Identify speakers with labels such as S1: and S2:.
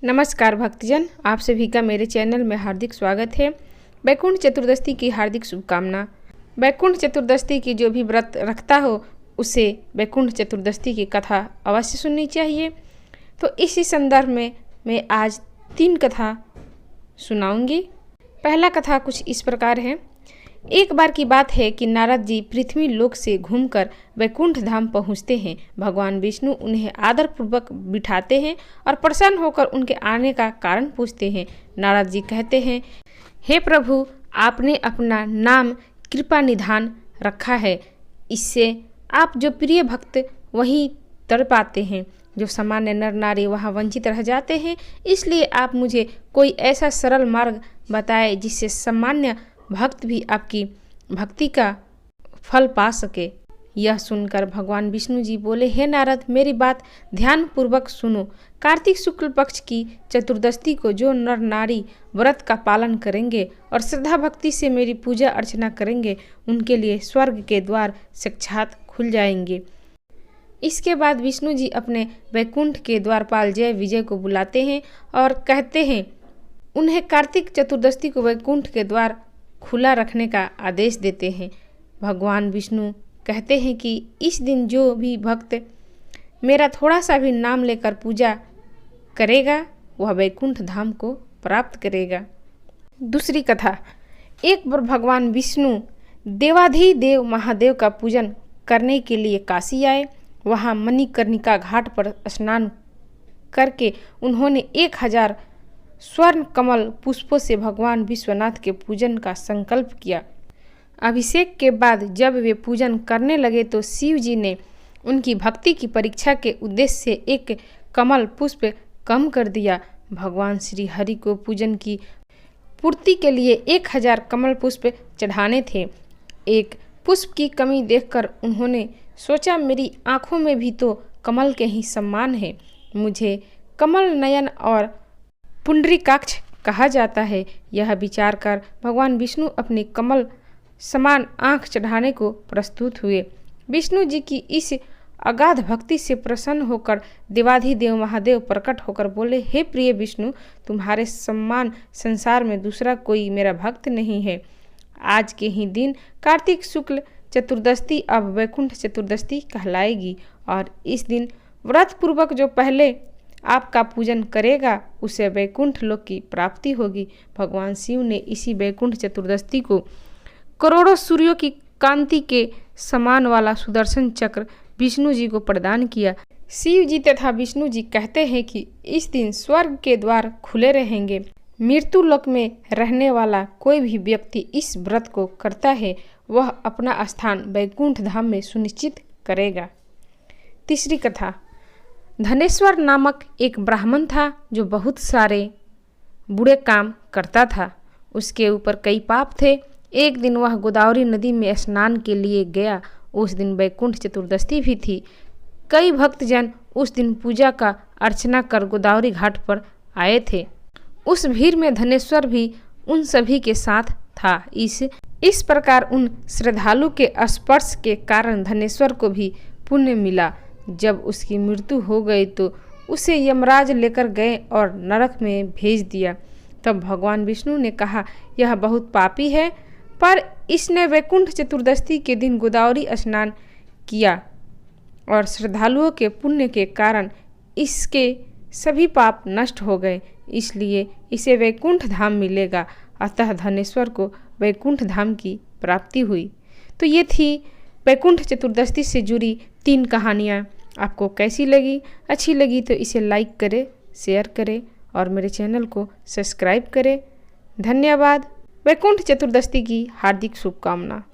S1: नमस्कार भक्तजन, आप सभी का मेरे चैनल में हार्दिक स्वागत है। वैकुंठ चतुर्दशी की हार्दिक शुभकामना। वैकुंठ चतुर्दशी की जो भी व्रत रखता हो उसे वैकुंठ चतुर्दशी की कथा अवश्य सुननी चाहिए। तो इसी संदर्भ में मैं आज 3 कथा सुनाऊंगी। पहला कथा कुछ इस प्रकार है। एक बार की बात है कि नारद जी पृथ्वी लोक से घूमकर वैकुंठ धाम पहुँचते हैं। भगवान विष्णु उन्हें आदरपूर्वक बिठाते हैं और प्रसन्न होकर उनके आने का कारण पूछते हैं। नारद जी कहते हैं, हे प्रभु, आपने अपना नाम कृपा निधान रखा है। इससे आप जो प्रिय भक्त वहीं तर पाते हैं, जो सामान्य नर नारी वहाँ वंचित रह जाते हैं। इसलिए आप मुझे कोई ऐसा सरल मार्ग बताए जिससे सामान्य भक्त भी आपकी भक्ति का फल पा सके। यह सुनकर भगवान विष्णु जी बोले, हे नारद, मेरी बात ध्यान पूर्वक सुनो। कार्तिक शुक्ल पक्ष की चतुर्दशी को जो नर नारी व्रत का पालन करेंगे और श्रद्धा भक्ति से मेरी पूजा अर्चना करेंगे, उनके लिए स्वर्ग के द्वार साक्षात खुल जाएंगे। इसके बाद विष्णु जी अपने वैकुंठ के द्वारपाल जय विजय को बुलाते हैं और कहते हैं, उन्हें कार्तिक चतुर्दशी को वैकुंठ के द्वार खुला रखने का आदेश देते हैं। भगवान विष्णु कहते हैं कि इस दिन जो भी भक्त मेरा थोड़ा सा भी नाम लेकर पूजा करेगा वह वैकुंठ धाम को प्राप्त करेगा। दूसरी कथा। एक बार भगवान विष्णु देवाधिदेव महादेव का पूजन करने के लिए काशी आए। वहाँ मणिकर्णिका घाट पर स्नान करके उन्होंने 1000 स्वर्ण कमल पुष्पों से भगवान विश्वनाथ के पूजन का संकल्प किया। अभिषेक के बाद जब वे पूजन करने लगे तो शिव जी ने उनकी भक्ति की परीक्षा के उद्देश्य से एक कमल पुष्प कम कर दिया। भगवान श्री हरि को पूजन की पूर्ति के लिए 1000 कमल पुष्प चढ़ाने थे। एक पुष्प की कमी देखकर उन्होंने सोचा, मेरी आँखों में भी तो कमल के ही सम्मान है। मुझे कमल नयन और पुंडरीकाक्ष कहा जाता है। यह विचार कर भगवान विष्णु अपनी कमल समान आँख चढ़ाने को प्रस्तुत हुए। विष्णु जी की इस अगाध भक्ति से प्रसन्न होकर देवाधिदेव महादेव प्रकट होकर बोले, हे प्रिय विष्णु, तुम्हारे सम्मान संसार में दूसरा कोई मेरा भक्त नहीं है। आज के ही दिन कार्तिक शुक्ल चतुर्दशी अब वैकुंठ चतुर्दशी कहलाएगी और इस दिन व्रत पूर्वक जो पहले आपका पूजन करेगा उसे वैकुंठ लोक की प्राप्ति होगी। भगवान शिव ने इसी वैकुंठ चतुर्दशी को करोड़ों सूर्यों की कांति के समान वाला सुदर्शन चक्र विष्णु जी को प्रदान किया। शिव जी तथा विष्णु जी कहते हैं कि इस दिन स्वर्ग के द्वार खुले रहेंगे। मृत्यु लोक में रहने वाला कोई भी व्यक्ति इस व्रत को करता है, वह अपना स्थान वैकुंठ धाम में सुनिश्चित करेगा। तीसरी कथा। धनेश्वर नामक एक ब्राह्मण था जो बहुत सारे बुरे काम करता था। उसके ऊपर कई पाप थे। एक दिन वह गोदावरी नदी में स्नान के लिए गया। उस दिन वैकुंठ चतुर्दशी भी थी। कई भक्तजन उस दिन पूजा का अर्चना कर गोदावरी घाट पर आए थे। उस भीड़ में धनेश्वर भी उन सभी के साथ था। इस प्रकार उन श्रद्धालु के स्पर्श के कारण धनेश्वर को भी पुण्य मिला। जब उसकी मृत्यु हो गई तो उसे यमराज लेकर गए और नरक में भेज दिया। तब भगवान विष्णु ने कहा, यह बहुत पापी है, पर इसने वैकुंठ चतुर्दशी के दिन गोदावरी स्नान किया और श्रद्धालुओं के पुण्य के कारण इसके सभी पाप नष्ट हो गए, इसलिए इसे वैकुंठ धाम मिलेगा। अतः धनेश्वर को वैकुंठ धाम की प्राप्ति हुई। तो ये थी वैकुंठ चतुर्दशी से जुड़ी 3 कहानियाँ। आपको कैसी लगी? अच्छी लगी तो इसे लाइक करें, शेयर करें और मेरे चैनल को सब्सक्राइब करें। धन्यवाद। वैकुंठ चतुर्दशी की हार्दिक शुभकामना।